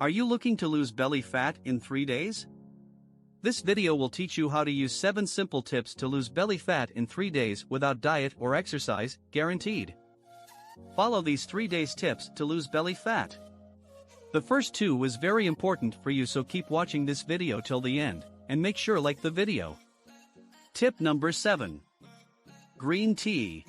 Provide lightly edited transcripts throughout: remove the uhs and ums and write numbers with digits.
Are you looking to lose belly fat in 3 days? This video will teach you how to use 7 simple tips to lose belly fat in 3 days without diet or exercise, guaranteed. Follow these 3 days tips to lose belly fat. The first 2 is very important for you, so keep watching this video till the end, and make sure like the video. Tip number 7. Green tea.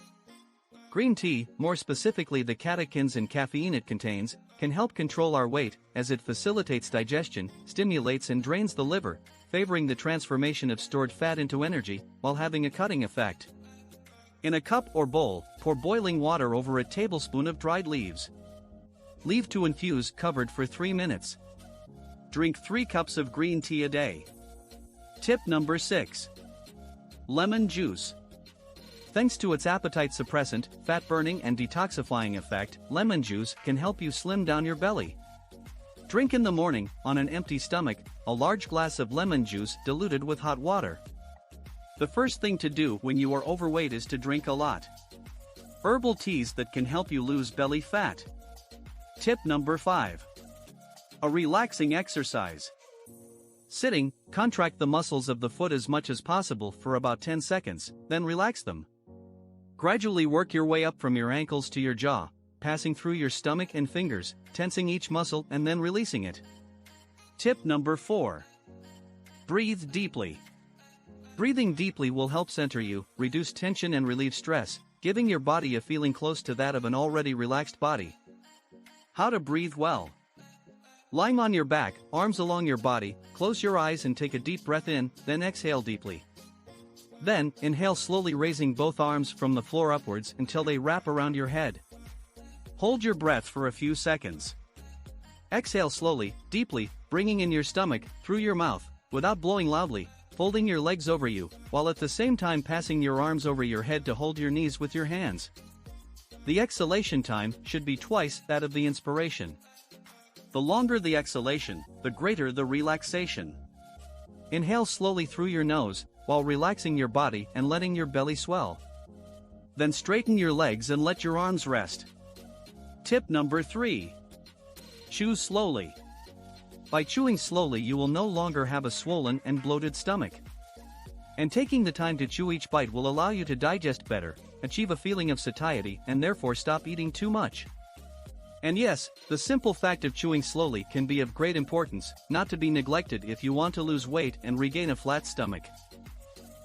Green tea, more specifically the catechins and caffeine it contains, can help control our weight, as it facilitates digestion, stimulates and drains the liver, favoring the transformation of stored fat into energy, while having a cutting effect. In a cup or bowl, pour boiling water over a tablespoon of dried leaves. Leave to infuse covered for 3 minutes. Drink 3 cups of green tea a day. Tip number 6. Lemon juice. Thanks to its appetite suppressant, fat burning and detoxifying effect, lemon juice can help you slim down your belly. Drink in the morning, on an empty stomach, a large glass of lemon juice diluted with hot water. The first thing to do when you are overweight is to drink a lot. Herbal teas that can help you lose belly fat. Tip number 5. A relaxing exercise. Sitting, contract the muscles of the foot as much as possible for about 10 seconds, then relax them. Gradually work your way up from your ankles to your jaw, passing through your stomach and fingers, tensing each muscle and then releasing it. Tip number 4. Breathe deeply. Breathing deeply will help center you, reduce tension and relieve stress, giving your body a feeling close to that of an already relaxed body. How to breathe well. Lying on your back, arms along your body, close your eyes and take a deep breath in, then exhale deeply. Then, inhale slowly, raising both arms from the floor upwards until they wrap around your head. Hold your breath for a few seconds. Exhale slowly, deeply, bringing in your stomach, through your mouth, without blowing loudly, folding your legs over you, while at the same time passing your arms over your head to hold your knees with your hands. The exhalation time should be twice that of the inspiration. The longer the exhalation, the greater the relaxation. Inhale slowly through your nose, while relaxing your body and letting your belly swell. Then straighten your legs and let your arms rest. Tip number 3. Chew slowly. By chewing slowly, you will no longer have a swollen and bloated stomach. And taking the time to chew each bite will allow you to digest better, achieve a feeling of satiety, and therefore stop eating too much. And yes, the simple fact of chewing slowly can be of great importance, not to be neglected if you want to lose weight and regain a flat stomach.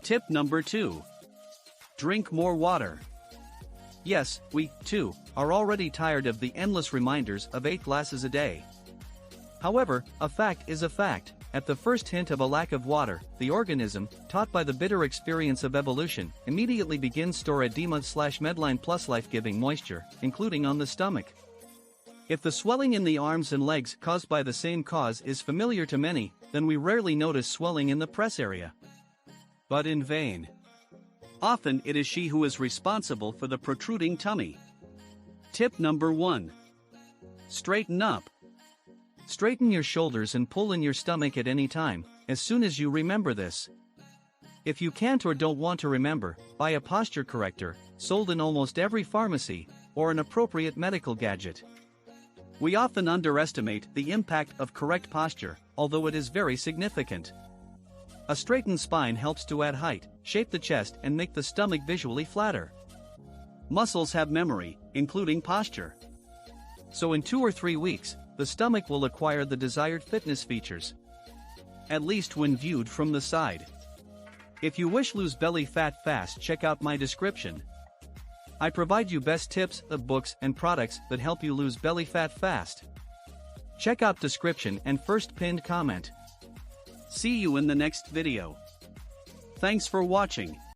Tip number 2. Drink more water. Yes, we, too, are already tired of the endless reminders of 8 glasses a day. However, a fact is a fact. At the first hint of a lack of water, the organism, taught by the bitter experience of evolution, immediately begins store edema/Medline plus life-giving moisture, including on the stomach. If the swelling in the arms and legs caused by the same cause is familiar to many, then we rarely notice swelling in the press area. But in vain. Often it is she who is responsible for the protruding tummy. Tip number 1. Straighten up. Straighten your shoulders and pull in your stomach at any time, as soon as you remember this. If you can't or don't want to remember, buy a posture corrector, sold in almost every pharmacy, or an appropriate medical gadget. We often underestimate the impact of correct posture, although it is very significant. A straightened spine helps to add height, shape the chest and make the stomach visually flatter. Muscles have memory, including posture. So in 2 or 3 weeks, the stomach will acquire the desired fitness features. At least when viewed from the side. If you wish lose belly fat fast, check out my description. I provide you best tips, books and products that help you lose belly fat fast. Check out description and first pinned comment. See you in the next video. Thanks for watching.